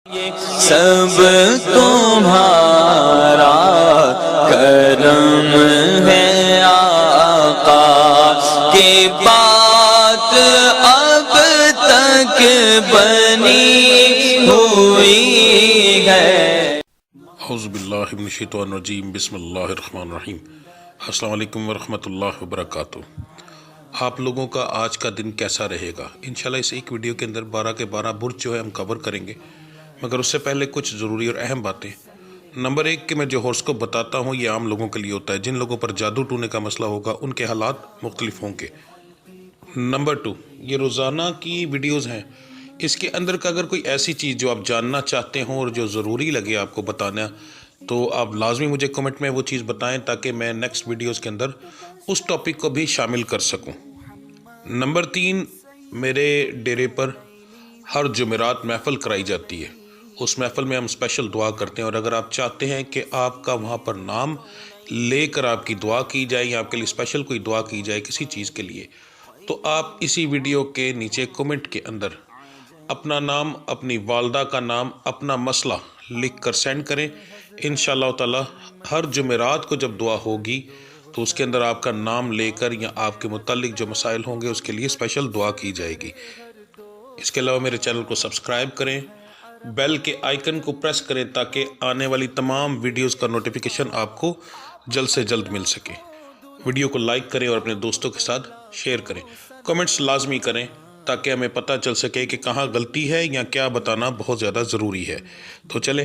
سب تمہارا کرم ہے آقا کی بات اب تک بنی ہوئی ہے۔ اعوذ باللہ من الشیطان الرجیم، بسم اللہ الرحمن الرحیم۔ السلام علیکم ورحمۃ اللہ وبرکاتہ۔ آپ لوگوں کا آج کا دن کیسا رہے گا؟ انشاءاللہ اس ایک ویڈیو کے اندر 12 کے 12 برج جو ہے ہم کور کریں گے، مگر اس سے پہلے کچھ ضروری اور اہم باتیں۔ نمبر 1 کہ میں جو ہورسکوپ بتاتا ہوں یہ عام لوگوں کے لیے ہوتا ہے، جن لوگوں پر جادو ٹونے کا مسئلہ ہوگا ان کے حالات مختلف ہوں گے۔ نمبر 2، یہ روزانہ کی ویڈیوز ہیں، اس کے اندر کا اگر کوئی ایسی چیز جو آپ جاننا چاہتے ہوں اور جو ضروری لگے آپ کو بتانا، تو آپ لازمی مجھے کمنٹ میں وہ چیز بتائیں تاکہ میں نیکسٹ ویڈیوز کے اندر اس ٹاپک کو بھی شامل کر سکوں۔ نمبر 3، میرے ڈیرے پر ہر جمعرات محفل کرائی جاتی ہے، اس محفل میں ہم اسپیشل دعا کرتے ہیں، اور اگر آپ چاہتے ہیں کہ آپ کا وہاں پر نام لے کر آپ کی دعا کی جائے یا آپ کے لیے اسپیشل کوئی دعا کی جائے کسی چیز کے لیے، تو آپ اسی ویڈیو کے نیچے کمنٹ کے اندر اپنا نام، اپنی والدہ کا نام، اپنا مسئلہ لکھ کر سینڈ کریں۔ انشاءاللہ تعالی ہر جمعرات کو جب دعا ہوگی تو اس کے اندر آپ کا نام لے کر یا آپ کے متعلق جو مسائل ہوں گے اس کے لیے اسپیشل دعا کی جائے گی۔ اس کے علاوہ میرے چینل کو سبسکرائب کریں، بیل کے آئیکن کو پریس کریں تاکہ آنے والی تمام ویڈیوز کا نوٹیفیکیشن آپ کو جلد سے جلد مل سکے۔ ویڈیو کو لائک کریں اور اپنے دوستوں کے ساتھ شیئر کریں۔ کمنٹس لازمی کریں تاکہ ہمیں پتہ چل سکے کہ کہاں غلطی ہے یا کیا بتانا بہت زیادہ ضروری ہے۔ تو چلیں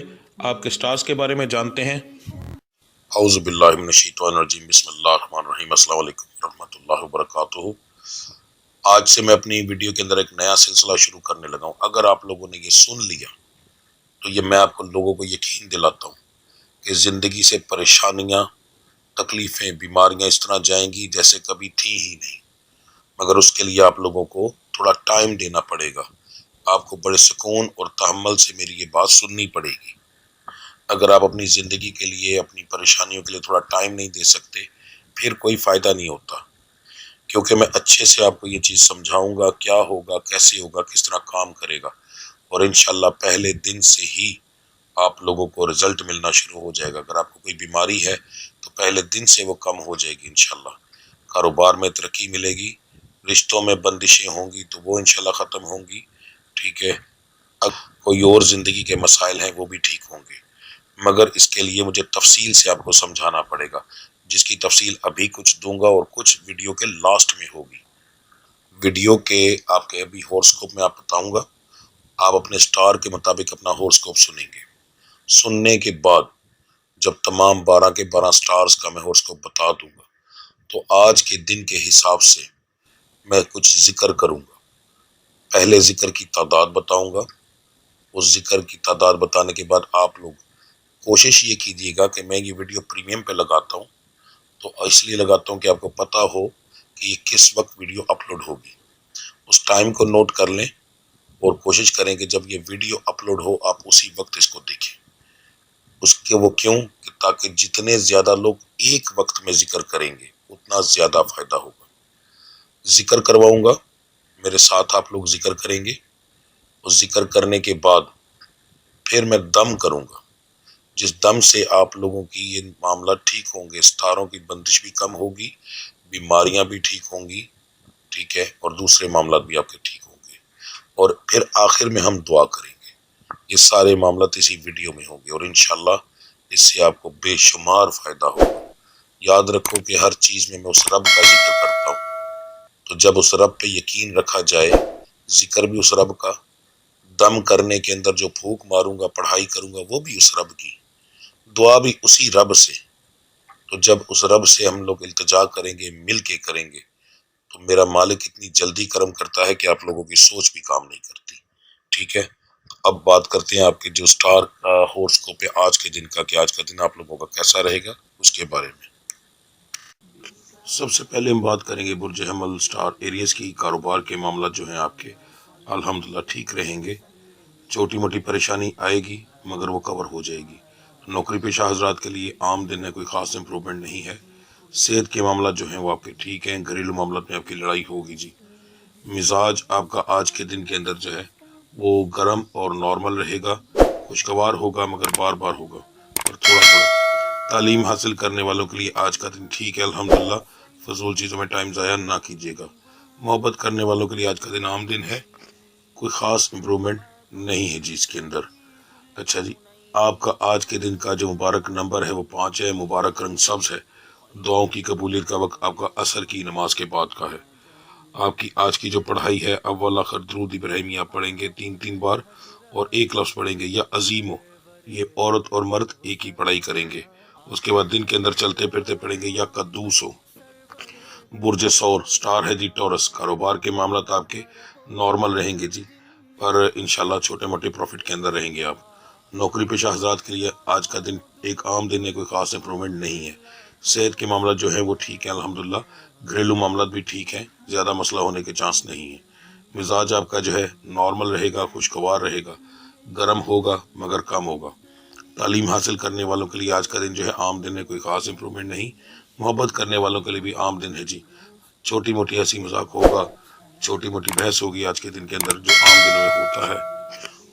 آپ کے سٹارز کے بارے میں جانتے ہیں۔ اعوذ باللہ من الشیطان الرجیم، بسم اللہ الرحمن الرحیم۔ السلام علیکم ورحمۃ اللہ وبرکاتہ۔ آج سے میں اپنی ویڈیو کے اندر ایک نیا سلسلہ شروع کرنے لگا ہوں۔ اگر آپ لوگوں نے یہ سن لیا تو یہ میں آپ لوگوں کو یقین دلاتا ہوں کہ زندگی سے پریشانیاں، تکلیفیں، بیماریاں اس طرح جائیں گی جیسے کبھی تھی ہی نہیں، مگر اس کے لیے آپ لوگوں کو تھوڑا ٹائم دینا پڑے گا۔ آپ کو بڑے سکون اور تحمل سے میری یہ بات سننی پڑے گی۔ اگر آپ اپنی زندگی کے لیے، اپنی پریشانیوں کے لیے تھوڑا ٹائم نہیں دے سکتے، پھر کوئی فائدہ نہیں ہوتا، کیونکہ میں اچھے سے آپ کو یہ چیز سمجھاؤں گا کیا ہوگا، کیسے ہوگا، کس طرح کام کرے گا، اور انشاءاللہ پہلے دن سے ہی آپ لوگوں کو رزلٹ ملنا شروع ہو جائے گا۔ اگر آپ کو کوئی بیماری ہے تو پہلے دن سے وہ کم ہو جائے گی انشاءاللہ۔ کاروبار میں ترقی ملے گی، رشتوں میں بندشیں ہوں گی تو وہ انشاءاللہ ختم ہوں گی، ٹھیک ہے۔ اب کوئی اور زندگی کے مسائل ہیں وہ بھی ٹھیک ہوں گے، مگر اس کے لیے مجھے تفصیل سے آپ کو سمجھانا پڑے گا، جس کی تفصیل ابھی کچھ دوں گا اور کچھ ویڈیو کے لاسٹ میں ہوگی۔ ویڈیو کے آپ کے ابھی ہورسکوپ میں آپ بتاؤں گا، آپ اپنے سٹار کے مطابق اپنا ہورسکوپ سنیں گے۔ سننے کے بعد جب تمام 12 کے 12 سٹارز کا میں ہورسکوپ بتا دوں گا تو آج کے دن کے حساب سے میں کچھ ذکر کروں گا۔ پہلے ذکر کی تعداد بتاؤں گا، اس ذکر کی تعداد بتانے کے بعد آپ لوگ کوشش یہ کیجیے گا کہ میں یہ ویڈیو پریمیم پہ لگاتا ہوں تو اس لیے لگاتا ہوں کہ آپ کو پتہ ہو کہ یہ کس وقت ویڈیو اپلوڈ ہوگی۔ اس ٹائم کو نوٹ کر لیں اور کوشش کریں کہ جب یہ ویڈیو اپلوڈ ہو آپ اسی وقت اس کو دیکھیں۔ اس کے وہ کیوں کہ تاکہ جتنے زیادہ لوگ ایک وقت میں ذکر کریں گے اتنا زیادہ فائدہ ہوگا۔ ذکر کرواؤں گا، میرے ساتھ آپ لوگ ذکر کریں گے، اور ذکر کرنے کے بعد پھر میں دم کروں گا، جس دم سے آپ لوگوں کی یہ معاملہ ٹھیک ہوں گے، ستاروں کی بندش بھی کم ہوگی، بیماریاں بھی ٹھیک ہوں گی، ٹھیک ہے، اور دوسرے معاملات بھی آپ کے ٹھیک ہوں گے، اور پھر آخر میں ہم دعا کریں گے۔ یہ سارے معاملات اسی ویڈیو میں ہوں گے اور انشاءاللہ اس سے آپ کو بے شمار فائدہ ہوگا۔ یاد رکھو کہ ہر چیز میں اس رب کا ذکر کرتا ہوں، تو جب اس رب پہ یقین رکھا جائے، ذکر بھی اس رب کا، دم کرنے کے اندر جو پھونک ماروں گا، پڑھائی کروں گا، وہ بھی اس رب کی، دعا بھی اسی رب سے، تو جب اس رب سے ہم لوگ التجا کریں گے، مل کے کریں گے، تو میرا مالک اتنی جلدی کرم کرتا ہے کہ آپ لوگوں کی سوچ بھی کام نہیں کرتی، ٹھیک ہے۔ اب بات کرتے ہیں آپ کے جو سٹار ہورسکوپ ہے آج کے دن کا، کہ آج کا دن آپ لوگوں کا کیسا رہے گا اس کے بارے میں۔ سب سے پہلے ہم بات کریں گے برج حمل سٹار ایریز کی۔ کاروبار کے معاملات جو ہیں آپ کے الحمدللہ ٹھیک رہیں گے، چھوٹی موٹی پریشانی آئے گی مگر وہ کور ہو جائے گی۔ نوکری پیشہ حضرات کے لیے عام دن ہے، کوئی خاص امپرومنٹ نہیں ہے۔ صحت کے معاملات جو ہیں وہ آپ کے ٹھیک ہیں، گھریلو معاملات میں آپ کی لڑائی ہوگی جی۔ مزاج آپ کا آج کے دن کے اندر جو ہے وہ گرم اور نارمل رہے گا، خوشگوار ہوگا مگر بار بار ہوگا اور تھوڑا تھوڑا۔ تعلیم حاصل کرنے والوں کے لیے آج کا دن ٹھیک ہے الحمدللہ، فضول چیزوں میں ٹائم ضائع نہ کیجیے گا۔ محبت کرنے والوں کے لیے آج کا دن عام دن ہے، کوئی خاص امپرومنٹ نہیں ہے جی اس کے اندر۔ اچھا جی، آپ کا آج کے دن کا جو مبارک نمبر ہے وہ 5 ہے، مبارک رنگ سبز ہے۔ دعاؤں کی قبولیت کا وقت آپ کا عصر کی نماز کے بعد کا ہے۔ آپ کی آج کی جو پڑھائی ہے، اول آخر درود ابراہیمی آپ پڑھیں گے 3 بار اور ایک لفظ پڑھیں گے یا عظیم ہو، یہ عورت اور مرد ایک ہی پڑھائی کریں گے۔ اس کے بعد دن کے اندر چلتے پھرتے پڑھیں گے یا قدوس ہو۔ برج سور سٹار ہے جی ٹورس، کاروبار کے معاملات آپ کے نارمل رہیں گے جی، پر انشاءاللہ چھوٹے موٹے پروفٹ کے اندر رہیں گے آپ۔ نوکری پیشہ حضرات کے لیے آج کا دن ایک عام دن ہے، کوئی خاص امپرومنٹ نہیں ہے۔ صحت کے معاملات جو ہیں وہ ٹھیک ہیں الحمدللہ، گھریلو معاملات بھی ٹھیک ہیں، زیادہ مسئلہ ہونے کے چانس نہیں ہیں۔ مزاج آپ کا جو ہے نارمل رہے گا، خوشگوار رہے گا، گرم ہوگا مگر کم ہوگا۔ تعلیم حاصل کرنے والوں کے لیے آج کا دن جو ہے عام دن ہے، کوئی خاص امپرومنٹ نہیں۔ محبت کرنے والوں کے لیے بھی عام دن ہے جی، چھوٹی موٹی ہنسی مذاق ہوگا، چھوٹی موٹی بحث ہوگی آج کے دن کے اندر جو عام دنوں میں ہوتا ہے،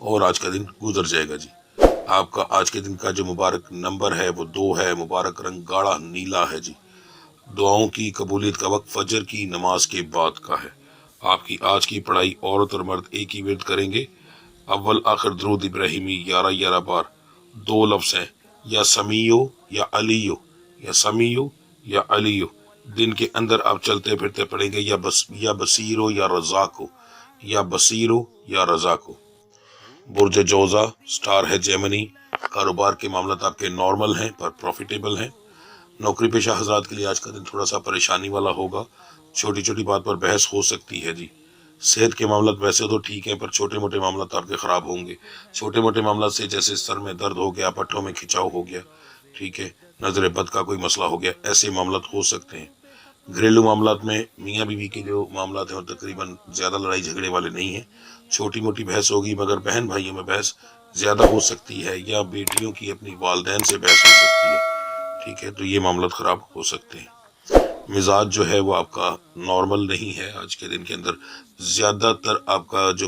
اور آج کا دن گزر جائے گا جی۔ آپ کا آج کے دن کا جو مبارک نمبر ہے وہ 2 ہے، مبارک رنگ گاڑھا نیلا ہے جی۔ دعاؤں کی قبولیت کا وقت فجر کی نماز کے بعد کا ہے۔ آپ کی آج کی پڑھائی عورت اور مرد ایک ہی ورد کریں گے، اول آخر درود ابراہیمی 11 بار، 2 لفظ ہیں یا سمیو یا علیو، یا سمیو یا علیو۔ دن کے اندر آپ چلتے پھرتے پڑھیں گے یا بصیرو یا رزاق ہو، یا بصیرو یا رزاق ہو۔ برج جوزا سٹار ہے جیمنی، کاروبار کے معاملات آپ کے نارمل ہیں پر پروفیٹیبل ہیں۔ نوکری پیشہ حضرات کے لیے آج کا دن تھوڑا سا پریشانی والا ہوگا، چھوٹی چھوٹی بات پر بحث ہو سکتی ہے جی۔ صحت کے معاملات ویسے تو ٹھیک ہیں پر چھوٹے موٹے معاملات آپ کے خراب ہوں گے۔ چھوٹے موٹے معاملات سے جیسے سر میں درد ہو گیا، پٹھوں میں کھچاؤ ہو گیا، ٹھیک ہے، نظر بد کا کوئی مسئلہ ہو گیا، ایسے معاملات ہو سکتے ہیں۔ گھریلو معاملات میں میاں بیوی کے جو معاملات ہیں وہ تقریباً زیادہ لڑائی جھگڑے والے نہیں ہیں، چھوٹی موٹی بحث ہوگی مگر بہن بھائیوں میں بحث زیادہ ہو سکتی ہے، یا بیٹیوں کی اپنی والدین سے بحث ہو سکتی ہے، ٹھیک ہے، تو یہ معاملات خراب ہو سکتے ہیں۔ مزاج جو ہے وہ آپ کا نارمل نہیں ہے آج کے دن کے اندر، زیادہ تر آپ کا جو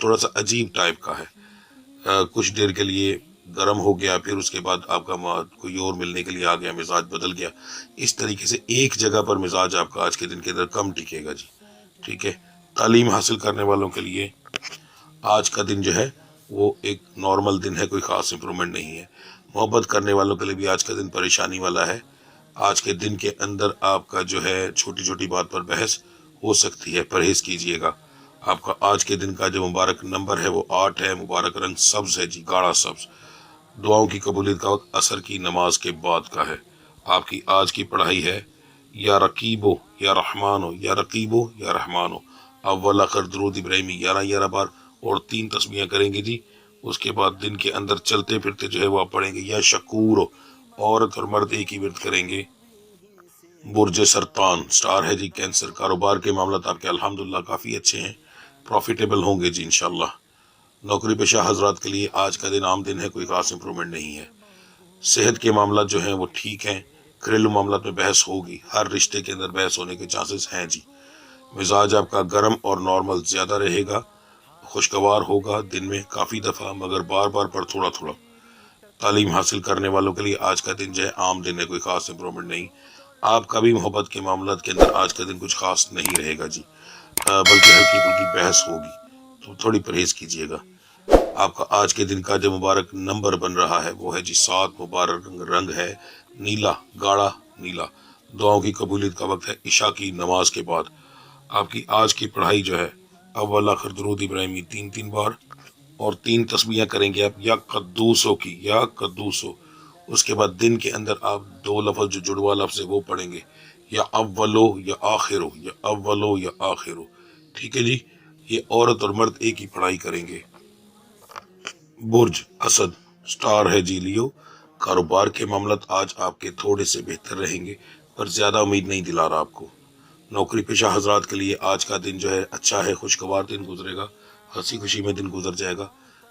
تھوڑا سا عجیب ٹائپ کا ہے، کچھ دیر کے لیے گرم ہو گیا، پھر اس کے بعد آپ کا کوئی اور ملنے کے لیے آ گیا، مزاج بدل گیا، اس طریقے سے ایک جگہ پر مزاج آپ کا آج کے دن کے اندر کم ٹکے گا جی، ٹھیک ہے۔ تعلیم حاصل کرنے والوں کے لیے آج کا دن جو ہے وہ ایک نارمل دن ہے، کوئی خاص امپرومنٹ نہیں ہے۔ محبت کرنے والوں کے لیے بھی آج کا دن پریشانی والا ہے، آج کے دن کے اندر آپ کا جو ہے چھوٹی چھوٹی بات پر بحث ہو سکتی ہے، پرہیز کیجیے گا۔ آپ کا آج کے دن کا جو مبارک نمبر ہے وہ 8 ہے، مبارک رنگ سبز ہے جی، گاڑھا سبز۔ دعاؤں کی قبولیت کا وقت عصر کی نماز کے بعد کا ہے۔ آپ کی آج کی پڑھائی ہے یا رقیبو یا رحمانو، یا رقیبو یا رحمانو، اول آخر درود ابراہیمی 11 بار اور 3 تسبیحیں کریں گے جی۔ اس کے بعد دن کے اندر چلتے پھرتے جو ہے وہ آپ پڑھیں گے یا شکور ہو، عورت اور مرد ایک ہی ورد کریں گے۔ برج سرطان سٹار ہے جی کینسر، کاروبار کے معاملات آپ کے الحمدللہ کافی اچھے ہیں، پروفیٹیبل ہوں گے جی انشاءاللہ۔ نوکری پیشہ حضرات کے لیے آج کا دن عام دن ہے، کوئی خاص امپرومنٹ نہیں ہے۔ صحت کے معاملات جو ہیں وہ ٹھیک ہیں، گھریلو معاملات میں بحث ہوگی، ہر رشتے کے اندر بحث ہونے کے چانسز ہیں جی۔ مزاج آپ کا گرم اور نارمل زیادہ رہے گا، خوشگوار ہوگا دن میں کافی دفعہ مگر بار بار پر تھوڑا تھوڑا۔ تعلیم حاصل کرنے والوں کے لیے آج کا دن جو ہے عام دن ہے، کوئی خاص امپرومنٹ نہیں۔ آپ کا بھی محبت کے معاملات کے اندر آج کا دن کچھ خاص نہیں رہے گا جی، بلکہ ہلکی پھلکی بحث ہوگی، تو تھوڑی پرہیز کیجیے گا۔ آپ کا آج کے دن کا جو مبارک نمبر بن رہا ہے وہ ہے جی 7، مبارک رنگ ہے نیلا، گاڑھا نیلا۔ دعاؤں کی قبولیت کا وقت ہے عشاء کی نماز کے بعد۔ آپ کی آج کی پڑھائی جو ہے اول آخر درود ابراہیمی 3 بار اور 3 تسبیحیں کریں گے آپ، یا قدوسو کی، یا قدوسو۔ اس کے بعد دن کے اندر آپ 2 لفظ جو جڑوا لفظ ہے وہ پڑھیں گے، یا اولو یا آخرو، یا اولو یا آخرو، ٹھیک ہے جی۔ یہ عورت اور مرد ایک ہی پڑھائی کریں گے۔ برج اسد سٹار ہے جی لیو، کاروبار کے معاملات آج آپ کے تھوڑے سے بہتر رہیں گے پر زیادہ امید نہیں دلا رہا آپ کو۔ نوکری پیشہ حضرات کے لیے آج کا دن جو ہے اچھا ہے، خوشگوار دن گزرے گا، ہنسی خوشی میں دن گزر جائے گا۔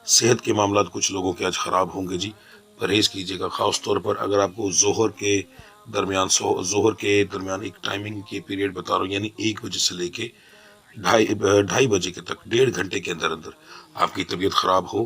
صحت کے معاملات کچھ لوگوں کے آج خراب ہوں گے جی، پرہیز کیجیے گا، خاص طور پر اگر آپ کو ظہر کے درمیان ایک ٹائمنگ کے پیریڈ بتا رہا ہوں، یعنی 1 بجے سے لے کے 2:30 بجے کے تک 1.5 گھنٹے کے اندر آپ کی طبیعت خراب ہو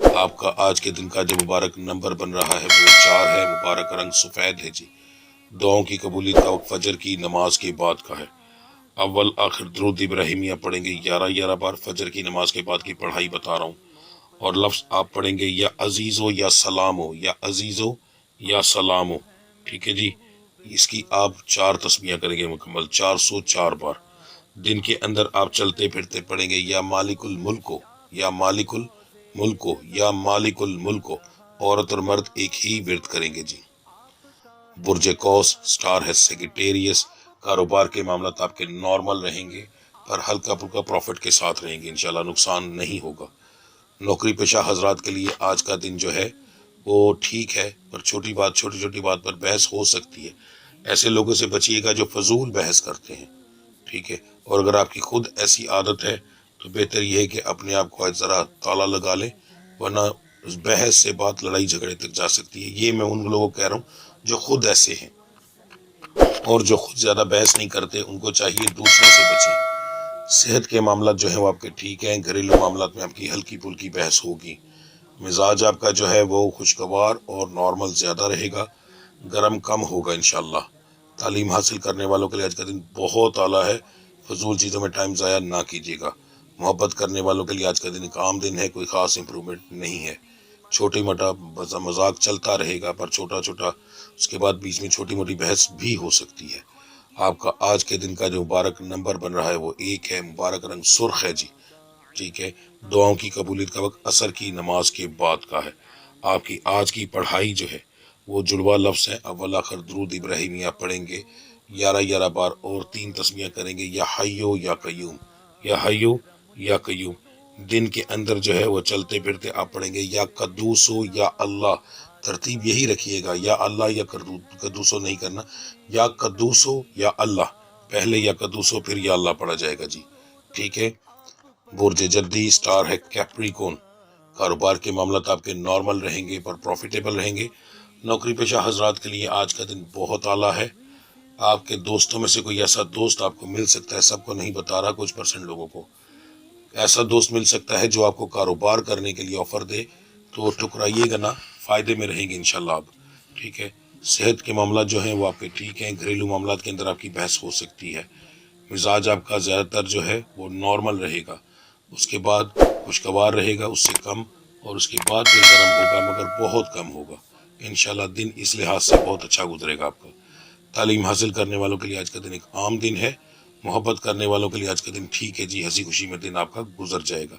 آپ کا آج کے دن کا جو مبارک نمبر بن رہا ہے وہ 4 ہے، مبارک رنگ سفید ہے جی۔ دعاؤں کی قبولیت کا وقت فجر کی نماز کے بعد کا ہے۔ اول آخر درود ابراہیمیہ پڑھیں گے 11 بار۔ فجر کی نماز کے بعد کی پڑھائی بتا رہا ہوں، اور لفظ آپ پڑھیں گے یا عزیزو یا سلامو، یا عزیزو یا سلامو، ٹھیک ہے جی۔ اس کی آپ 4 تسمیہ کریں گے مکمل 404 بار۔ دن کے اندر آپ چلتے پھرتے پڑھیں گے یا مالک الملکو، یا مالک الملکو، یا مالک الملکو۔ عورت اور مرد ایک ہی ورد کریں گے جی۔ برج کوس سٹار ہے سیگیٹیریس۔ کاروبار کے معاملات آپ کے نارمل رہیں گے، پر ہلکا پھلکا پروفٹ کے ساتھ رہیں گے، انشاءاللہ نقصان نہیں ہوگا۔ نوکری پیشہ حضرات کے لیے آج کا دن جو ہے وہ ٹھیک ہے، پر چھوٹی چھوٹی بات پر بحث ہو سکتی ہے۔ ایسے لوگوں سے بچیے گا جو فضول بحث کرتے ہیں، ٹھیک ہے۔ اور اگر آپ کی خود ایسی عادت ہے تو بہتر یہ ہے کہ اپنے آپ کو ذرا تالا لگا لیں، ورنہ اس بحث سے بات لڑائی جھگڑے تک جا سکتی ہے۔ یہ میں ان لوگوں کو کہہ رہا ہوں جو خود ایسے ہیں، اور جو خود زیادہ بحث نہیں کرتے ان کو چاہیے دوسروں سے بچیں۔ صحت کے معاملات جو ہیں وہ آپ کے ٹھیک ہیں۔ گھریلو معاملات میں آپ کی ہلکی پھلکی بحث ہوگی۔ مزاج آپ کا جو ہے وہ خوشگوار اور نارمل زیادہ رہے گا، گرم کم ہوگا انشاءاللہ۔ تعلیم حاصل کرنے والوں کے لیے آج کا دن بہت اعلیٰ ہے، فضول چیزوں میں ٹائم ضائع نہ کیجیے گا۔ محبت کرنے والوں کے لیے آج کا دن ایک عام دن ہے، کوئی خاص امپرومنٹ نہیں ہے۔ چھوٹی موٹا مذاق چلتا رہے گا، پر چھوٹا اس کے بعد بیچ میں چھوٹی موٹی بحث بھی ہو سکتی ہے۔ آپ کا آج کے دن کا جو مبارک نمبر بن رہا ہے وہ 1 ہے، مبارک رنگ سرخ ہے جی، ٹھیک ہے۔ دعاؤں کی قبولیت کا وقت عصر کی نماز کے بعد کا ہے۔ آپ کی آج کی پڑھائی جو ہے وہ جڑواں لفظ ہے۔ اول آخر درود ابراہیمیہ پڑھیں گے 11 بار، اور 3 تسمیہ کریں گے یا حیو یا قیوم، یا حیو یا قیوم۔ دن کے اندر جو ہے وہ چلتے پھرتے آپ پڑھیں گے یا قدوسو یا اللہ۔ ترتیب یہی رکھیے گا، یا اللہ یا قدوسو نہیں کرنا، یا قدوسو یا اللہ، پہلے یا قدوسو پھر یا اللہ پڑھا جائے گا جی، ٹھیک ہے۔ برج جدی سٹار ہے کیپریکون۔ کاروبار کے معاملات آپ کے نارمل رہیں گے، پر پروفیٹیبل رہیں گے۔ نوکری پیشہ حضرات کے لیے آج کا دن بہت اعلیٰ ہے۔ آپ کے دوستوں میں سے کوئی ایسا دوست آپ کو مل سکتا ہے، سب کو نہیں بتا رہا، کچھ پرسنٹ لوگوں کو ایسا دوست مل سکتا ہے جو آپ کو کاروبار کرنے کے لیے آفر دے، تو ٹھکرائیے گا نا، فائدے میں رہیں گے انشاءاللہ آپ، ٹھیک ہے۔ صحت کے معاملات جو ہیں وہ آپ کے ٹھیک ہیں۔ گھریلو معاملات کے اندر آپ کی بحث ہو سکتی ہے۔ مزاج آپ کا زیادہ تر جو ہے وہ نارمل رہے گا، اس کے بعد خوشگوار رہے گا، اس سے کم، اور اس کے بعد پھر گرم ہوگا، مگر بہت کم ہوگا انشاءاللہ۔ دن اس لحاظ سے بہت اچھا گزرے گا آپ کا۔ تعلیم حاصل کرنے والوں کے لیے آج کا دن ایک عام دن ہے۔ محبت کرنے والوں کے لیے آج کا دن ٹھیک ہے جی، ہنسی خوشی میں دن آپ کا گزر جائے گا۔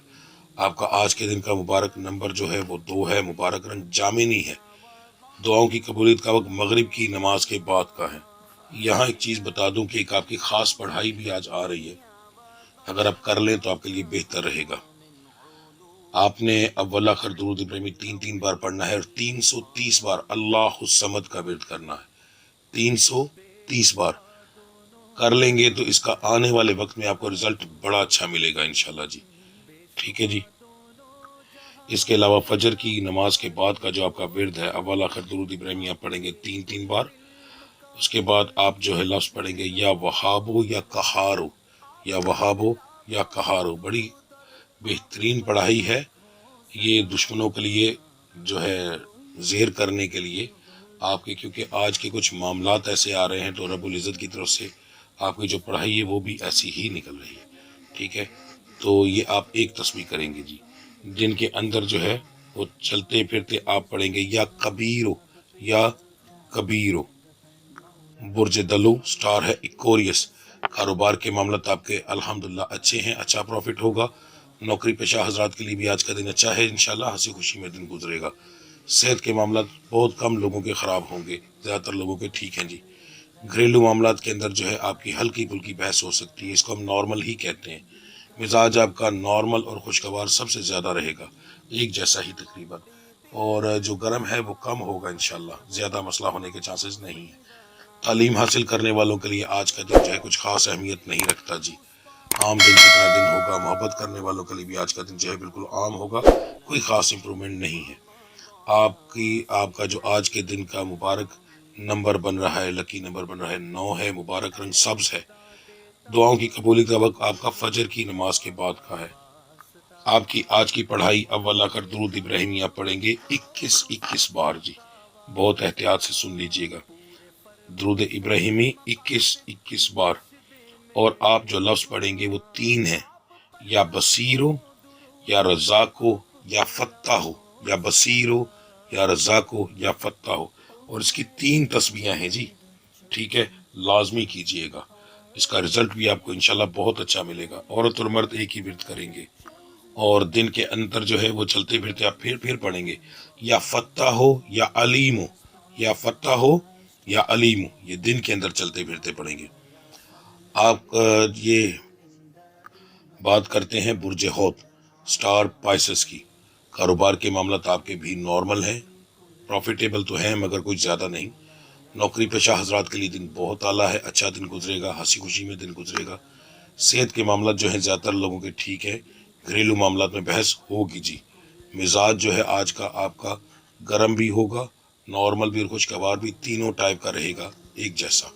آپ کا آج کے دن کا مبارک نمبر جو ہے وہ 2 ہے، مبارک رنگ جامنی ہے۔ دعاؤں کی قبولیت کا وقت مغرب کی نماز کے بعد کا ہے۔ یہاں ایک چیز بتا دوں کہ ایک آپ کی خاص پڑھائی بھی آج آ رہی ہے، اگر آپ کر لیں تو آپ کے لیے بہتر رہے گا۔ آپ نے اول آخر درود ابراہیمی 3 بار پڑھنا ہے، اور 330 بار اللہ الصمد کا ورد کرنا ہے۔ 330 بار کر لیں گے تو اس کا آنے والے وقت میں آپ کو رزلٹ بڑا اچھا ملے گا انشاءاللہ جی، ٹھیک ہے جی۔ اس کے علاوہ فجر کی نماز کے بعد کا جو آپ کا ورد ہے، اول آخر درود ابراہیمی آپ پڑھیں گے 3 بار۔ اس کے بعد آپ جو ہے لفظ پڑھیں گے یا وہابو یا قہارو، یا وہابو یا قہارو۔ بڑی بہترین پڑھائی ہے یہ، دشمنوں کے لیے جو ہے زہر کرنے کے لیے آپ کے، کیونکہ آج کے کچھ معاملات ایسے آ رہے ہیں، تو رب العزت کی طرف سے آپ کی جو پڑھائی ہے وہ بھی ایسی ہی نکل رہی ہے، ٹھیک ہے۔ تو یہ آپ ایک تسبیح کریں گے جی۔ جن کے اندر جو ہے وہ چلتے پھرتے آپ پڑھیں گے یا کبیرو، یا کبیرو۔ برج دلو سٹار ہے ایکوریس۔ کاروبار کے معاملات آپ کے الحمدللہ اچھے ہیں، اچھا پروفٹ ہوگا۔ نوکری پیشہ حضرات کے لیے بھی آج کا دن اچھا ہے انشاءاللہ، ہنسی خوشی میں دن گزرے گا۔ صحت کے معاملات بہت کم لوگوں کے خراب ہوں گے، زیادہ تر لوگوں کے ٹھیک ہیں جی۔ گھریلو معاملات کے اندر جو ہے آپ کی ہلکی پھلکی بحث ہو سکتی ہے، اس کو ہم نارمل ہی کہتے ہیں۔ مزاج آپ کا نارمل اور خوشگوار سب سے زیادہ رہے گا، ایک جیسا ہی تقریباً، اور جو گرم ہے وہ کم ہوگا انشاءاللہ، زیادہ مسئلہ ہونے کے چانسز نہیں ہیں۔ تعلیم حاصل کرنے والوں کے لیے آج کا دن جو ہے کچھ خاص اہمیت نہیں رکھتا جی، عام دن کی طرح دن ہوگا۔ محبت کرنے والوں کے لیے بھی آج کا دن جو ہے بالکل عام ہوگا، کوئی خاص امپرومنٹ نہیں ہے۔ آپ کا جو آج کے دن کا مبارک نمبر بن رہا ہے، لکی نمبر بن رہا ہے 9 ہے، مبارک رنگ سبز ہے۔ دعاؤں کی قبولیت کا وقت آپ کا فجر کی نماز کے بعد کا ہے۔ آپ کی آج کی پڑھائی اول آخر درود ابراہیمی آپ پڑھیں گے 21 بار جی، بہت احتیاط سے سن لیجئے گا، درود ابراہیمی 21 بار، اور آپ جو لفظ پڑھیں گے وہ 3 ہیں، یا بصیرو یا رزاقو یا فتح ہو، یا بصیرو یا رزاقو یا فتح ہو، اور اس کی 3 تسبیحیں ہیں جی، ٹھیک ہے، لازمی کیجئے گا، اس کا رزلٹ بھی آپ کو انشاءاللہ بہت اچھا ملے گا۔ عورت اور مرد ایک ہی ورد کریں گے، اور دن کے اندر جو ہے وہ چلتے پھرتے آپ پھر پڑھیں گے، یا فتح ہو یا علیم ہو، یا فتح ہو یا علیم ہو، یہ دن کے اندر چلتے پھرتے پڑھیں گے۔ آپ یہ بات کرتے ہیں برج حوت سٹار پائسس کی، کاروبار کے معاملات آپ کے بھی نارمل ہیں، پروفیٹیبل تو ہیں مگر کچھ زیادہ نہیں، نوکری پیشہ حضرات کے لیے دن بہت اعلیٰ ہے، اچھا دن گزرے گا، ہنسی خوشی میں دن گزرے گا، صحت کے معاملات جو ہیں زیادہ تر لوگوں کے ٹھیک ہے، گھریلو معاملات میں بحث ہوگی جی، مزاج جو ہے آج کا آپ کا گرم بھی ہوگا، نارمل بھی اور خوشگوار بھی، تینوں ٹائپ کا رہے گا ایک جیسا۔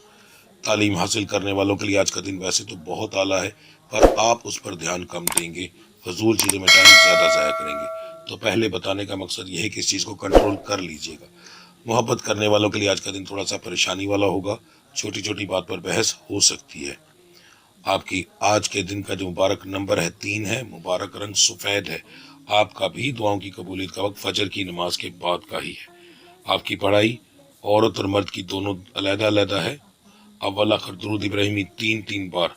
تعلیم حاصل کرنے والوں کے لیے آج کا دن ویسے تو بہت اعلیٰ ہے، پر آپ اس پر دھیان کم دیں گے، فضول چیزوں میں ٹائم زیادہ ضائع کریں گے، تو پہلے بتانے کا مقصد یہ ہے کہ اس چیز کو کنٹرول کر لیجئے گا۔ محبت کرنے والوں کے لیے آج کا دن تھوڑا سا پریشانی والا ہوگا، چھوٹی چھوٹی بات پر بحث ہو سکتی ہے۔ آپ کی آج کے دن کا جو مبارک نمبر ہے 3 ہے، مبارک رنگ سفید ہے، آپ کا بھی دعاؤں کی قبولیت کا وقت فجر کی نماز کے بعد کا ہی ہے۔ آپ کی پڑھائی عورت اور مرد کی دونوں علیحدہ علیحدہ ہے، اول آخر درود ابراہیمی 3 بار،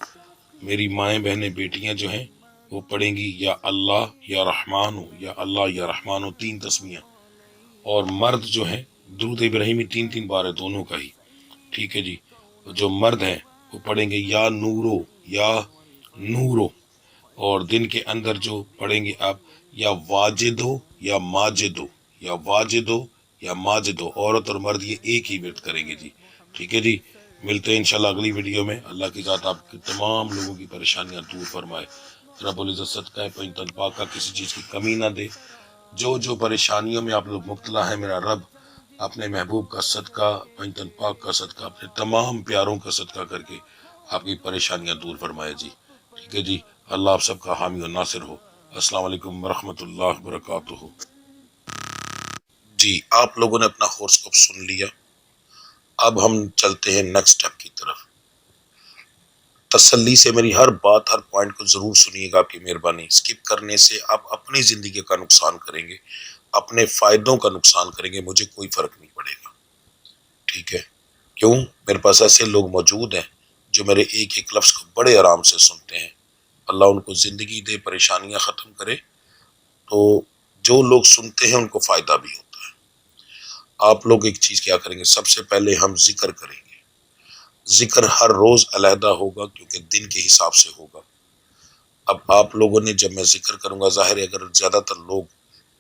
میری مائیں بہنیں بیٹیاں جو ہیں وہ پڑھیں گی یا اللہ یا رحمان ہو، یا اللہ یا رحمان ہو، 3 تسمیاں، اور مرد جو ہیں درود ابراہیمی 3 بار ہے دونوں کا ہی، ٹھیک ہے جی، جو مرد ہیں وہ پڑھیں گے یا نورو یا نورو، اور دن کے اندر جو پڑھیں گے آپ یا واجدو یا ماجدو، یا واجدو یا ماجدو، عورت اور مرد یہ ایک ہی ورد کریں گے جی، ٹھیک ہے جی۔ ملتے ہیں انشاءاللہ اگلی ویڈیو میں، اللہ کی ذات آپ کی تمام لوگوں کی پریشانیاں دور فرمائے، رب العزت صدقہ پنجتن پاک کا کسی چیز کی کمی نہ دے، جو پریشانیوں میں آپ لوگ مبتلا ہیں میرا رب اپنے محبوب کا صدقہ، پنجتن پاک کا صدقہ، اپنے تمام پیاروں کا صدقہ کر کے آپ کی پریشانیاں دور فرمائے جی، ٹھیک ہے جی۔ اللہ آپ سب کا حامی و ناصر ہو۔ السلام علیکم ورحمۃ اللہ وبرکاتہ۔ جی آپ لوگوں نے اپنا ہورسکوپ سن لیا، اب ہم چلتے ہیں نیکسٹ سٹیپ کی طرف۔ تسلی سے میری ہر بات، ہر پوائنٹ کو ضرور سنیے گا، آپ کی مہربانی، اسکپ کرنے سے آپ اپنی زندگی کا نقصان کریں گے، اپنے فائدوں کا نقصان کریں گے، مجھے کوئی فرق نہیں پڑے گا، ٹھیک ہے؟ کیوں؟ میرے پاس ایسے لوگ موجود ہیں جو میرے ایک ایک لفظ کو بڑے آرام سے سنتے ہیں، اللہ ان کو زندگی دے، پریشانیاں ختم کرے، تو جو لوگ سنتے ہیں ان کو فائدہ بھی ہوتا ہے۔ آپ لوگ ایک چیز کیا کریں گے، سب سے پہلے ہم ذکر کریں گے، ذکر ہر روز علیحدہ ہوگا کیونکہ دن کے حساب سے ہوگا۔ اب آپ لوگوں نے، جب میں ذکر کروں گا، ظاہر ہے اگر زیادہ تر لوگ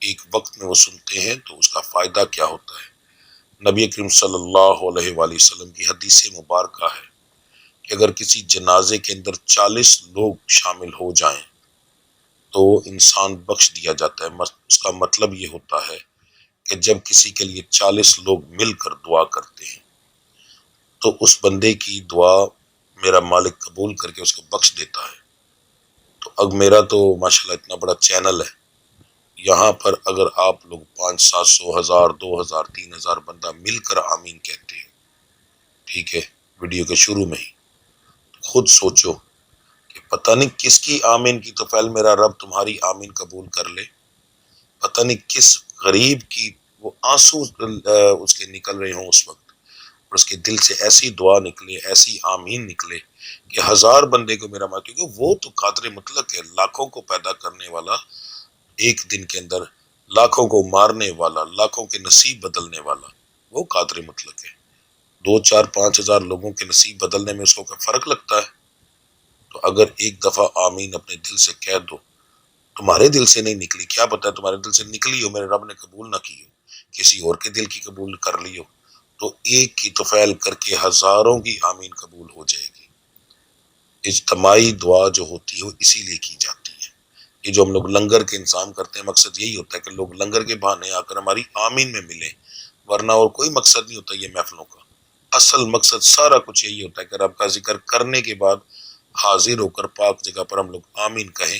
ایک وقت میں وہ سنتے ہیں تو اس کا فائدہ کیا ہوتا ہے۔ نبی کریم صلی اللہ علیہ وآلہ وسلم کی حدیث مبارکہ ہے کہ اگر کسی جنازے کے اندر 40 لوگ شامل ہو جائیں تو انسان بخش دیا جاتا ہے۔ اس کا مطلب یہ ہوتا ہے کہ جب کسی کے لیے 40 لوگ مل کر دعا کرتے ہیں تو اس بندے کی دعا میرا مالک قبول کر کے اس کو بخش دیتا ہے۔ تو اب میرا تو ماشاءاللہ اتنا بڑا چینل ہے، یہاں پر اگر آپ لوگ 500، 700، 1000، 2000، 3000 بندہ مل کر آمین کہتے ہیں، ٹھیک ہے، ویڈیو کے شروع میں ہی، خود سوچو کہ پتہ نہیں کس کی آمین کی توفیل میرا رب تمہاری آمین قبول کر لے، پتہ نہیں کس غریب کی وہ آنسو اس کے نکل رہے ہوں اس وقت، اور اس کے دل سے ایسی دعا نکلے، ایسی آمین نکلے کہ 1000 بندے کو میرا کیونکہ وہ تو قادر مطلق ہے، لاکھوں کو پیدا کرنے والا، ایک دن کے اندر لاکھوں کو مارنے والا، لاکھوں کے نصیب بدلنے والا، وہ قادر مطلق ہے۔ 2، 4، 5 ہزار لوگوں کے نصیب بدلنے میں اس کو کوئی فرق لگتا ہے؟ تو اگر ایک دفعہ آمین اپنے دل سے کہہ دو، تمہارے دل سے نہیں نکلی، کیا پتہ ہے تمہارے دل سے نکلی ہو، میرے رب نے قبول نہ کی ہو، کسی اور کے دل کی قبول کر لی ہو، تو ایک کی توفیل کر کے 1000وں کی آمین قبول ہو جائے گی۔ اجتماعی دعا جو ہوتی ہے وہ اسی لیے کی جاتی ہے۔ یہ جو ہم لوگ لنگر کے انتظام کرتے ہیں، مقصد یہی ہوتا ہے کہ لوگ لنگر کے بہانے آ کر ہماری آمین میں ملیں، ورنہ اور کوئی مقصد نہیں ہوتا یہ محفلوں کا۔ اصل مقصد سارا کچھ یہی ہوتا ہے کہ رب کا ذکر کرنے کے بعد حاضر ہو کر پاک جگہ پر ہم لوگ آمین کہیں،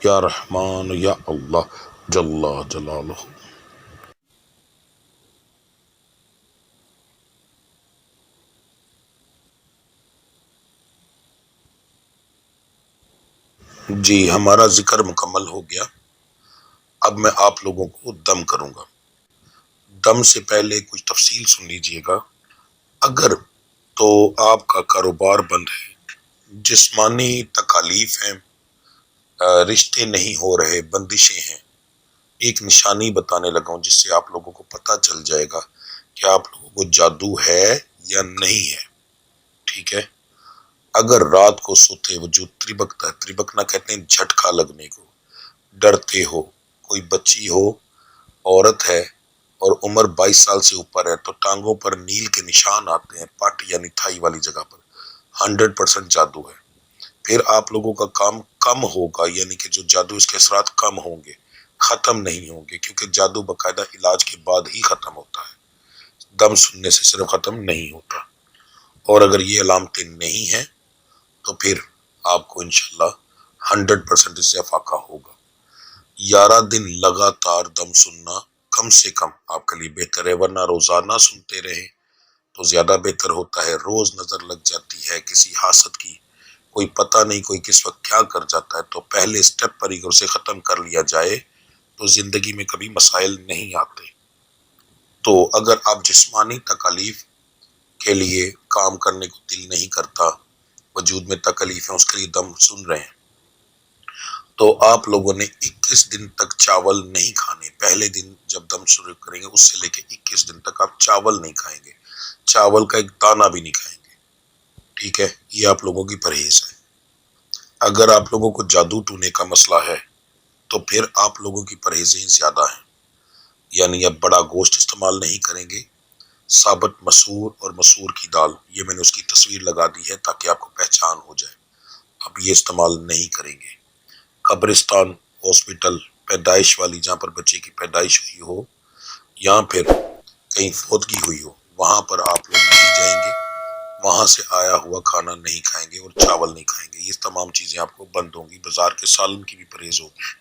یا رحمان یا اللہ جل جلالہ۔ جی ہمارا ذکر مکمل ہو گیا، اب میں آپ لوگوں کو دم کروں گا۔ دم سے پہلے کچھ تفصیل سن لیجئے گا۔ اگر تو آپ کا کاروبار بند ہے، جسمانی تکالیف ہیں، رشتے نہیں ہو رہے، بندشیں ہیں، ایک نشانی بتانے لگا ہوں جس سے آپ لوگوں کو پتہ چل جائے گا کہ آپ لوگوں کو جادو ہے یا نہیں ہے، ٹھیک ہے؟ اگر رات کو سوتے وجود تربکتا ہے، تربکنا کہتے ہیں جھٹکا لگنے کو، ڈرتے ہو، کوئی بچی ہو، عورت ہے اور عمر 22 سال سے اوپر ہے تو ٹانگوں پر نیل کے نشان آتے ہیں، پٹ یعنی تھائی والی جگہ پر، 100% جادو ہے۔ پھر آپ لوگوں کا کام کم ہوگا، یعنی کہ جو جادو اس کے اثرات کم ہوں گے، ختم نہیں ہوں گے، کیونکہ جادو باقاعدہ علاج کے بعد ہی ختم ہوتا ہے، دم سننے سے صرف ختم نہیں ہوتا۔ اور اگر یہ علامتیں نہیں ہیں تو پھر آپ کو انشاءاللہ 100% اس سے افاقہ ہوگا۔ 11 دن لگاتار دم سننا کم سے کم آپ کے لیے بہتر ہے، ورنہ روزانہ سنتے رہیں تو زیادہ بہتر ہوتا ہے۔ روز نظر لگ جاتی ہے کسی حاسد کی، کوئی پتہ نہیں کوئی کس وقت کیا کر جاتا ہے، تو پہلے سٹیپ پر ہی اسے ختم کر لیا جائے تو زندگی میں کبھی مسائل نہیں آتے۔ تو اگر آپ جسمانی تکالیف کے لیے کام کرنے کو دل نہیں کرتا، وجود میں تکلیف ہے، اس کے لیے دم سن رہے ہیں، تو آپ لوگوں نے 21 دن تک چاول نہیں کھانے۔ پہلے دن جب دم شروع کریں گے اس سے لے کے 21 دن تک آپ چاول نہیں کھائیں گے، چاول کا ایک دانہ بھی نہیں کھائیں گے، ٹھیک ہے؟ یہ آپ لوگوں کی پرہیز ہے۔ اگر آپ لوگوں کو جادو ٹونے کا مسئلہ ہے تو پھر آپ لوگوں کی پرہیزیں زیادہ ہیں، یعنی اب بڑا گوشت استعمال نہیں کریں گے، ثابت مسور اور مسور کی دال، یہ میں نے اس کی تصویر لگا دی ہے تاکہ آپ کو پہچان ہو جائے، اب یہ استعمال نہیں کریں گے۔ قبرستان، ہاسپٹل، پیدائش والی جہاں پر بچے کی پیدائش ہوئی ہو یا پھر کہیں فوتگی ہوئی ہو، وہاں پر آپ لوگ نہیں جائیں گے، وہاں سے آیا ہوا کھانا نہیں کھائیں گے اور چاول نہیں کھائیں گے، یہ تمام چیزیں آپ کو بند ہوں گی، بازار کے سالن کی بھی پرہیز ہوگی۔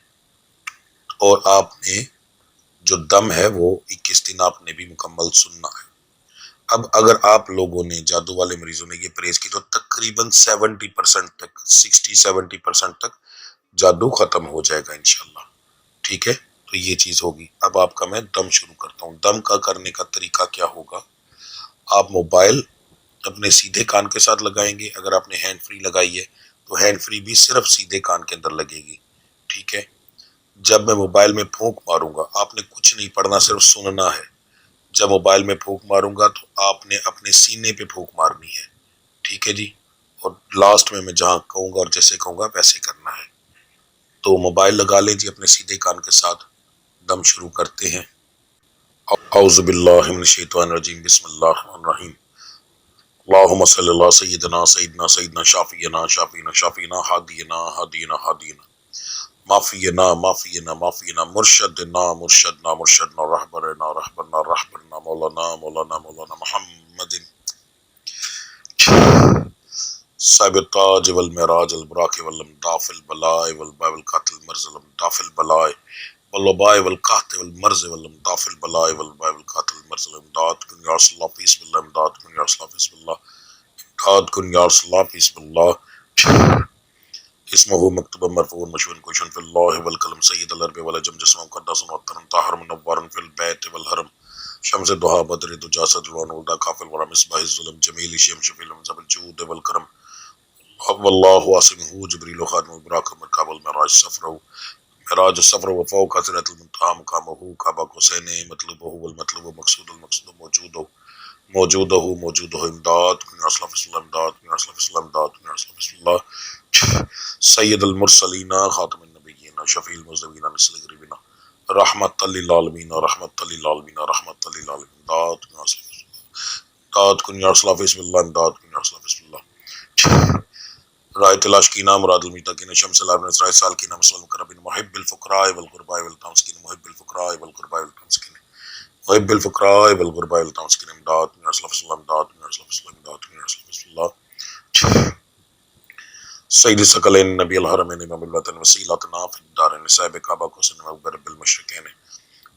اور آپ نے جو دم ہے وہ 21 دن آپ نے بھی مکمل سننا ہے۔ اب اگر آپ لوگوں نے، جادو والے مریضوں نے یہ پرہیز کی تو تقریباً 70% تک، 60-70% تک جادو ختم ہو جائے گا انشاءاللہ، ٹھیک ہے؟ تو یہ چیز ہوگی۔ اب آپ کا میں دم شروع کرتا ہوں۔ دم کا کرنے کا طریقہ کیا ہوگا؟ آپ موبائل اپنے سیدھے کان کے ساتھ لگائیں گے، اگر آپ نے ہینڈ فری لگائی ہے تو ہینڈ فری بھی صرف سیدھے کان کے اندر لگے گی، ٹھیک ہے؟ جب میں موبائل میں پھونک ماروں گا، آپ نے کچھ نہیں پڑھنا، صرف سننا ہے۔ جب موبائل میں پھونک ماروں گا تو آپ نے اپنے سینے پہ پھونک مارنی ہے، ٹھیک ہے جی؟ اور لاسٹ میں جہاں کہوں گا اور جیسے کہوں گا ویسے کرنا ہے۔ تو موبائل لگا لیں جی اپنے سیدھے کان کے ساتھ، دم شروع کرتے ہیں۔ اعوذ باللہ من الشیطان الرجیم، بسم اللہ الرحمن الرحیم۔ اللہم صلی اللہ سیدنا سیدنا سیدنا شافینا شافینا شافینا ہادینا ہادینا ہادینا معافینا معافینا معافینا مرشدنا مرشدنا مرشدنا رہبرنا رہبرنا رہبرنا مولانا مولانا مولانا محمد صاحب التاج والمعراج البراق والامداف البلائے والباء والقاتل المرز والامداف البلائے والوباء والقحط والمرز والامداف البلائے والباء والقاتل المرز والامداد کن یا رسول اللہ بسم اللہ، امداد کن یا رسول اللہ بسم اللہ، امداد کن یا رسول اللہ بسم اللہ۔ اسمہ مکتوب مرفوع مشہور کوشن فی اللہ والقلم سید العرب والعجم جسم مقدس مطہر طاہر منور فی البیت والحرم شمس دہا بدر دجا صدر ونور کافل ورا مصباح الظلم جمیل شیم شفیع المنزب الجود والکرم واللہ عاصمہ جبریل خاتم براک مرکاب المعراج سفرہ معراج سفر وفوق حضرت المنتہا مقامہ کعبہ حسین مطلوبہ والمطلوب مقصود المقصود موجودہ امداد کن یا رسول اللہ بسم اللہ، امداد کن یا رسول اللہ بسم اللہ، امداد کن یا رسول اللہ بسم اللہ۔ سید المرسلین خاتم النبیین شفیع المذنبین مثل غریبنا رحمت للعالمین رحمت للعالمین رحمت للعالمین، امداد کن یا رسول اللہ بسم اللہ، امداد کن یا رسول اللہ بسم اللہ، امداد کن یا رسول اللہ بسم اللہ۔ رائے تلاش کی نام مراد المتقین شمس العالم اسرائیل سال کی نام سلم کربین محب الفقراء والغرباء والتمسکین محب الفقراء والغرباء والتمسکین محب الفقراء والغرباء والتمسکین، امداد کن یا رسول اللہ بسم اللہ، امداد کن یا رسول اللہ بسم اللہ، امداد کن یا رسول اللہ بسم اللہ۔ سید ثقلین نبی الحرمین امام الوطن وسیلتنا فی الدارین صاحب کعبہ کو سن رب المشرقین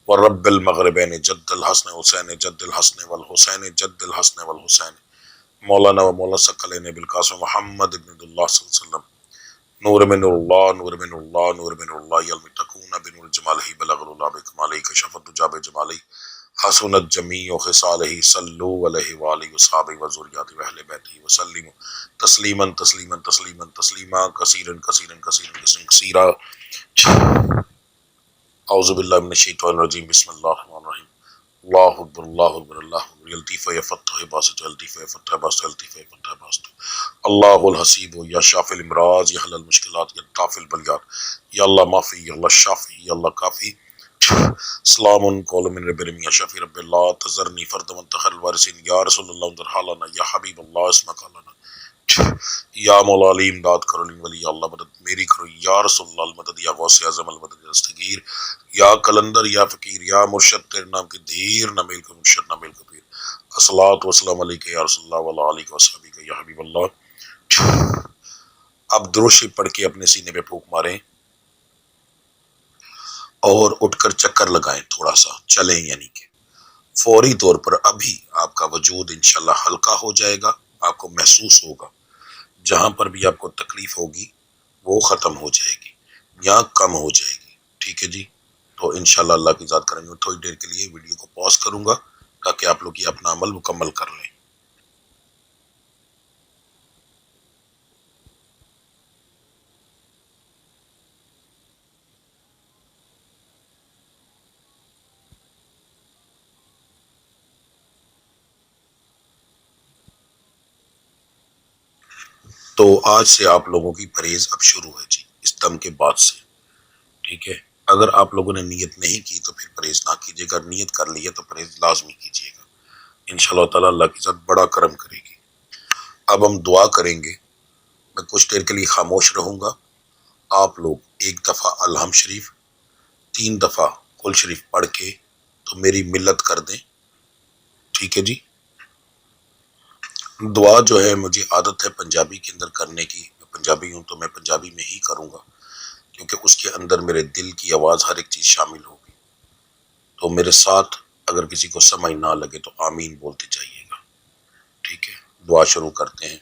ورب المغربین جد الحسن حسین جد الحسن والحسین جد الحسن والحسین مولانا و مولا ثقلین بالقاسم محمد بن عبداللہ صلی اللہ علیہ وسلم نور من اللہ نور من اللہ نور من اللہ یلم تکون بنور جمالہ بلغ اللہ بکمالہ کشف الدجا بجمالہ حسنت جمیع خصالہ صلو علیہ وآلہ وصحابہ وذریاتہ واہل بیتہ وسلم تسلیما تسلیما تسلیما تسلیما کثیرا کثیرا کثیرا کثیرا اعوذ باللہ من الشیطان الرجیم بسم اللہ الرحمن الرحیم اللہ اکبر اللہ اکبر اللہ اکبر یلطیف یفتح باسط یلطیف یفتح باسط یلطیف یفتح باسط اللہ الحسیب یا شافی الامراض یا حل المشکلات یا طافی البلیات یا اللہ معافی یا اللہ شافی یا اللہ کافی سلام قول من رب العالمین یا شفیع رب اللہ تذرنی فرد وانت خیر الوارثین یا رسول اللہ انظر حالنا یا حبیب اللہ اسمک لنا یا مولا علی امداد کرو لین ولی یا اللہ مدد میری کرو یا رسول اللہ المدد یا غوث اعظم المدد یا دستگیر یا کلندر یا فقیر یا مرشد تیرے نام کے دھیر نہ میل کا مرشد نہ میل کا پیر الصلاۃ والسلام علیک یا رسول اللہ وعلی آلہ وصحبہ یا حبیب اللہ۔ اب درود شریف پڑھ کے اپنے سینے پہ پھونک ماریں اور اٹھ کر چکر لگائیں، تھوڑا سا چلیں، یعنی کہ فوری طور پر ابھی آپ کا وجود انشاءاللہ ہلکا ہو جائے گا، آپ کو محسوس ہوگا، جہاں پر بھی آپ کو تکلیف ہوگی وہ ختم ہو جائے گی یا کم ہو جائے گی، ٹھیک ہے جی۔ تو انشاءاللہ اللہ کی ذات کریں گے۔ تھوڑی دیر کے لیے ویڈیو کو پاز کروں گا تاکہ آپ لوگ یہ اپنا عمل مکمل کر لیں۔ تو آج سے آپ لوگوں کی پرہیز اب شروع ہے جی، اس دم کے بعد سے، ٹھیک ہے۔ اگر آپ لوگوں نے نیت نہیں کی تو پھر پرہیز نہ کیجیے گا، نیت کر لی ہے تو پرہیز لازمی کیجیے گا، انشاءاللہ تعالیٰ اللہ کی ذات بڑا کرم کرے گی۔ اب ہم دعا کریں گے، میں کچھ دیر کے لیے خاموش رہوں گا، آپ لوگ ایک دفعہ الحمد شریف 3 دفعہ قل شریف پڑھ کے تو میری ملت کر دیں، ٹھیک ہے جی۔ دعا جو ہے مجھے عادت ہے پنجابی کے اندر کرنے کی، میں پنجابی ہوں تو میں پنجابی میں ہی کروں گا، کیونکہ اس کے اندر میرے دل کی آواز ہر ایک چیز شامل ہوگی۔ تو میرے ساتھ اگر کسی کو سمجھ نہ لگے تو آمین بولتے جائیے گا، ٹھیک ہے۔ دعا شروع کرتے ہیں۔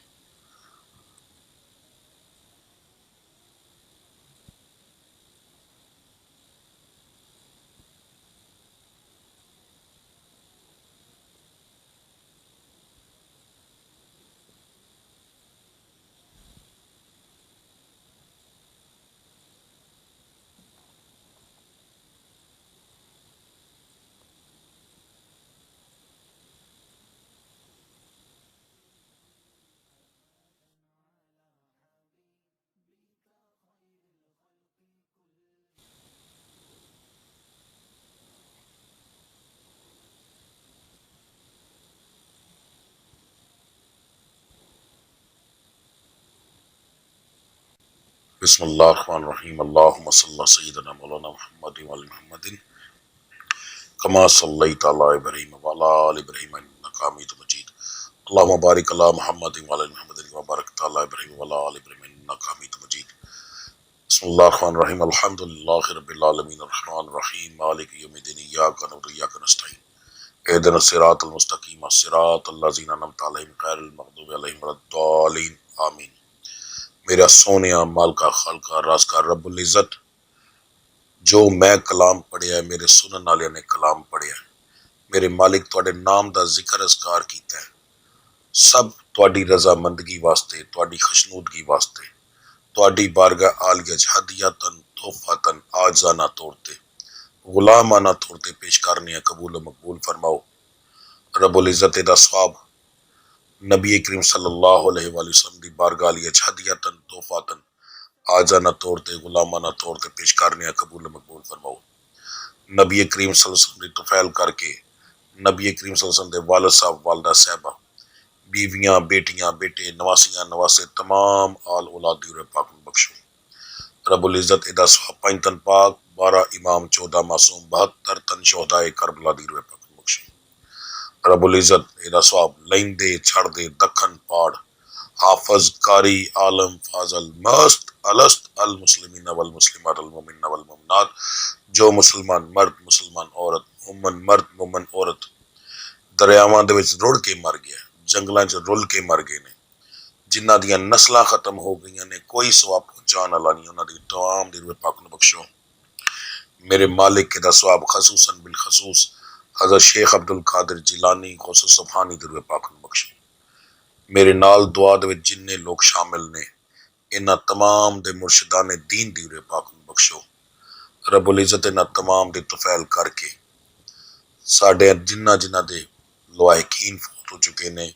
بسم اللہ الرحمن الرحیم، اللہم صلی سیدنا مولانا محمد وعلی محمد کما صلیت علی ابراہیم وعلی آل ابراہیم انک حمید مجید، اللہم بارک علی محمد وعلی محمد کما بارکت علی ابراہیم وعلی آل ابراہیم انک حمید مجید۔ بسم اللہ الرحمن الرحیم، الحمد للہ رب العالمین الرحمن الرحیم مالک یوم الدین ایاک نعبد و ایاک نستعین اہدنا الصراط المستقیم صراط الذین انعمت علیہم غیر المغضوب علیہم ولا الضالین، آمین۔ میرا سونیا مال کا خالقہ راز کا رب العزت، جو میں کلام پڑھیا ہے، میرے سنن والے نے کلام پڑھیا ہے، میرے مالک تواڈے نام دا ذکر اذکار کیتا ہے، سب تواڈی رضا مندگی واسطے، تواڈی خشنودگی واسطے، تواڈی بارگاہ عالیہ ہدیتاً تحفتاً عاجزانہ طور تے غلامانہ طور تے پیش کرنے قبول و مقبول فرماؤ۔ رب العزت دا ثواب نبی کریم صلی اللہ علیہ وآلہ وسلم دی بارگاہ عالیہ ہدیتاً تحفتاً عاجزانہ طور تے غلامانہ طور تے پیش کرنے قبول و مقبول فرماؤ۔ نبی کریم صلی اللہ علیہ وسلم دی توفیل کر کے نبی کریم صلی اللہ علیہ وسلم دے والد صاحب والدہ صاحبہ بیویاں بیٹیاں بیٹے نواسیاں نواسے تمام آل اولاد دی روح پاک میں بخشو۔ رب العزت ادا سواب 5 تن پاک 12 امام 14 معصوم 72 تن شہدائے کربلا دی روح پاک میں بخشو۔ رب العزت ادا سواب لیندے چھڑ دے دکھن پاڑ حافظ قاری عالم فاضل مست الست المسلمین والمسلمات المؤمنین والمؤمنات، جو مسلمان مرد مسلمان عورت مومن مرد مومن عورت دریاواں دے وچ رڑ کے مر گیا، جنگلاں چ رل کے مر گئے نے، جنہاں دیاں نسلاں ختم ہو گئیاں نے، کوئی ثواب پہنچان والا نہیں، انہاں دی تمام دی روح پاک نو بخشو میرے مالک کے دا ثواب، خصوصاً بالخصوص حضرت شیخ عبد القادر جیلانی غوث سبحانی دی روح پاک نو بخشو۔ میرے نال دعا دے وچ جننے لوگ شامل نے انہاں تمام دے مرشدان دین دی روح پاک نو بخشو، رب العزت انہاں تمام دی طفیل کر کے ساڈے جنہ دے لواحقین فوت ہو چکے نے،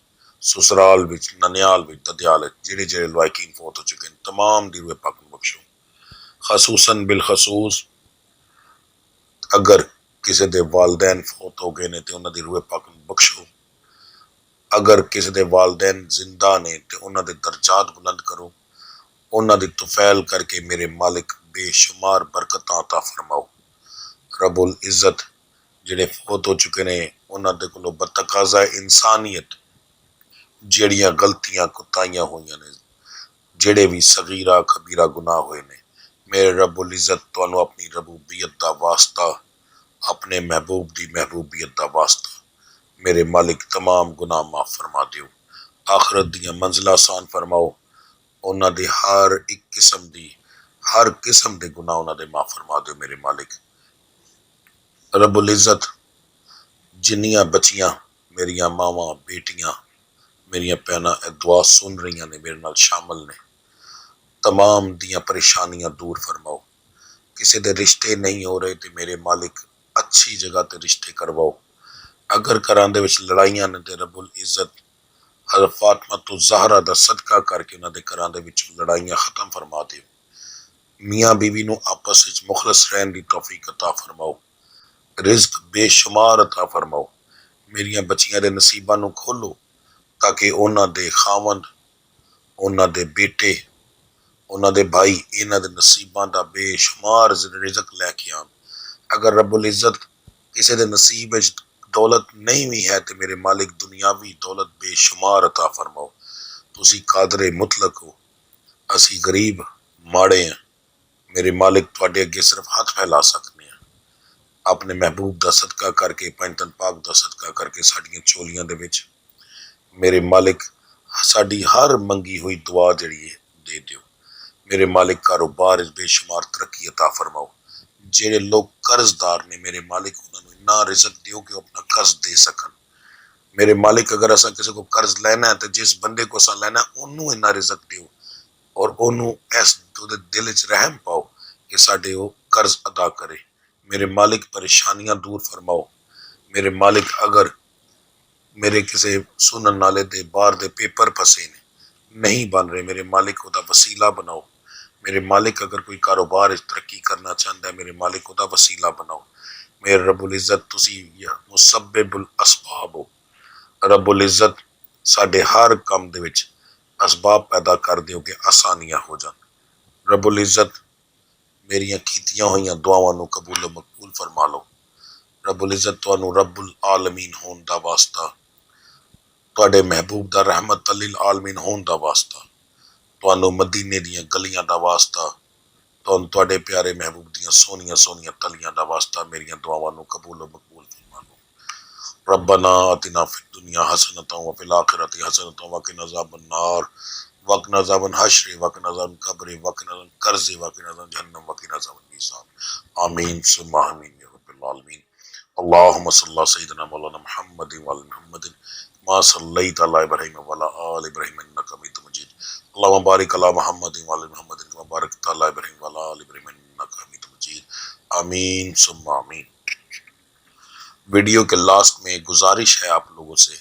سسرال وچ ننیال وچ ددیال وچ جڑے لواحقین فوت ہو چکے ہیں، تمام دی روح پاک نو بخشو، خصوصاً بالخصوص اگر کسی دے والدین فوت ہو گئے نے تے انہاں دی روح پاک نو بخشو، اگر کسی دے والدین زندہ نے تے انہاں دے درجات بلند کرو، انہاں دی طفیل کر کے میرے مالک بے شمار برکتاں عطا فرماؤ، رب العزت جڑے فوت ہو چکے نے انہاں دے کولوں بتقاضا انسانیت جیڑیاں غلطیاں کوتاہیاں ہوئیاں نے، جڑے بھی صغیرہ کبیرہ گناہ ہوئے نے، میرے رب العزت تانوں اپنی ربوبیت دا واسطہ، اپنے محبوب دی محبوبیت دا واسطہ میرے مالک تمام گناہ معاف فرما دیو، آخرت دیاں منزلہ آسان فرماؤ، انہاں دی ہر قسم دے گناہ انہاں دے معاف فرما دیو میرے مالک، رب العزت جنیاں بچیاں میریاں ماواں بیٹیاں میریاں بہناں اے دعا سن رہیاں نے، میرے نال شامل نے، تمام دیاں پریشانیاں دور فرماؤ، کسی دے رشتے نہیں ہو رہے تے میرے مالک اچھی جگہ تے رشتے کرواؤ، اگر گھراں دے وچ لڑائیاں نے تے رب العزت حضرت فاطمہ تو زہرا دا صدقہ کر کے انہاں دے گھراں دے وچ لڑائیاں ختم فرما دیو، میاں بیوی نو آپس وچ مخلص رہن دی توفیق عطا فرماؤ، رزق بے شمار عطا فرماؤ، میریاں بچیاں دے نصیباں نو کھولو تاکہ انہاں دے خاوند، انہاں دے بیٹے، انہاں دے بھائی انہاں دے نصیباں دا بے شمار رزق لے کے آن، اگر رب العزت کسی دے نصیب وچ دولت نہیں بھی ہے تے میرے مالک دنیاوی دولت بے شمار عطا فرماؤ، تسی قادر مطلق ہو، اسی غریب ماڑے ہیں، میرے مالک تواڈے اگے صرف ہاتھ پھیلا سکنے ہیں، اپنے محبوب دا صدقہ کر کے پنجتن پاک دا صدقہ کر کے ساڈیاں چولیاں دے وچ میرے مالک ساڈی ہر منگی ہوئی دعا جڑی ہے دے دیو، میرے مالک کاروبار بے شمار ترقی عطا فرماؤ، جڑے لوگ قرض دار نے میرے مالک انہاں نوں اتنا رزق دیو کہ اپنا قرض دے سکن، میرے مالک اگر اساں کسی کو قرض لینا ہے تو جس بندے کو اساں لینا ہے انہوں اتنا رزق دیو اور انہوں اس دل وچ رحم پاؤ کہ ساڈے وہ قرض ادا کرے، میرے مالک پریشانیاں دور فرماؤ، میرے مالک اگر میرے کسی سنن نالے دے باہر دے پیپر پھسے نے نہیں بن رہے، میرے مالک خدا وسیلہ بناؤ، میرے مالک اگر کوئی کاروبار ترقی کرنا چاہتا ہے میرے مالک خدا وسیلہ بناؤ، میرے رب العزت تسی مسبب الاسباب ہو، رب العزت ساڈے ہر کام دے وچ اسباب پیدا کر دیو کہ آسانیاں ہو جان، رب العزت میریاں کیتیاں ہوئیاں دعاواں نو قبول و مقبول فرما لو، رب العزت تانوں رب العالمین ہون دا واسطہ، تواڈے محبوب دا رحمت للعالمین ہون دا واسطہ، تانوں مدینے دیاں گلیاں دا واسطہ، تواڈے پیارے محبوب دیاں سونیاں سونیاں تلیاں دا واسطہ میریاں دعاواں نو قبول و مقبول فرما لو، ربنا آتنا فی الدنیا حسنۃ وفی الآخرۃ حسنۃ وقنا عذاب النار وقنا عذاب الحشر وقنا عذاب القبر وقنا عذاب القرض وقنا عذاب جہنم وقنا عذاب المیزان، آمین ثم آمین یا رب العالمین، اللهم صل على سيدنا مولانا محمد وعلى محمد ما صليت على ابراهيم وعلى ال ابراهيم انك حميد مجيد، اللهم بارك على محمد وعلى محمد كما باركت على ابراهيم وعلى ال ابراهيم انك حميد مجيد، آمین ثم آمین۔ ویڈیو کے لاسٹ میں گزارش ہے آپ لوگوں سے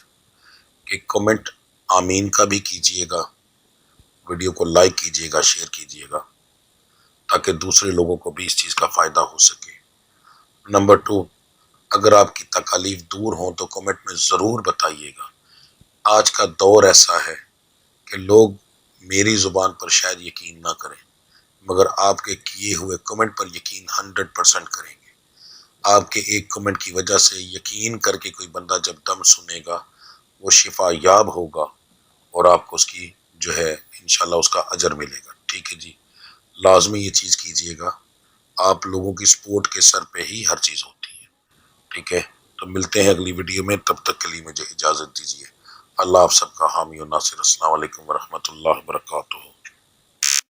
کہ کمنٹ آمین کا بھی کیجئے گا، ویڈیو کو لائک کیجئے گا، شیئر کیجئے گا تاکہ دوسرے لوگوں کو بھی اس چیز کا فائدہ ہو سکے۔ نمبر 2، اگر آپ کی تکالیف دور ہوں تو کمنٹ میں ضرور بتائیے گا، آج کا دور ایسا ہے کہ لوگ میری زبان پر شاید یقین نہ کریں مگر آپ کے کیے ہوئے کمنٹ پر یقین 100% کریں گے، آپ کے ایک کمنٹ کی وجہ سے یقین کر کے کوئی بندہ جب دم سنے گا وہ شفا یاب ہوگا اور آپ کو اس کی جو ہے انشاءاللہ اس کا اجر ملے گا، ٹھیک ہے جی۔ لازمی یہ چیز کیجئے گا، آپ لوگوں کی سپورٹ کے سر پہ ہی ہر چیز ہوتی ہے، ٹھیک ہے۔ تو ملتے ہیں اگلی ویڈیو میں، تب تک کے لیے مجھے اجازت دیجیے۔ اللہ آپ سب کا حامی و ناصر۔ السلام علیکم ورحمۃ اللہ وبرکاتہ۔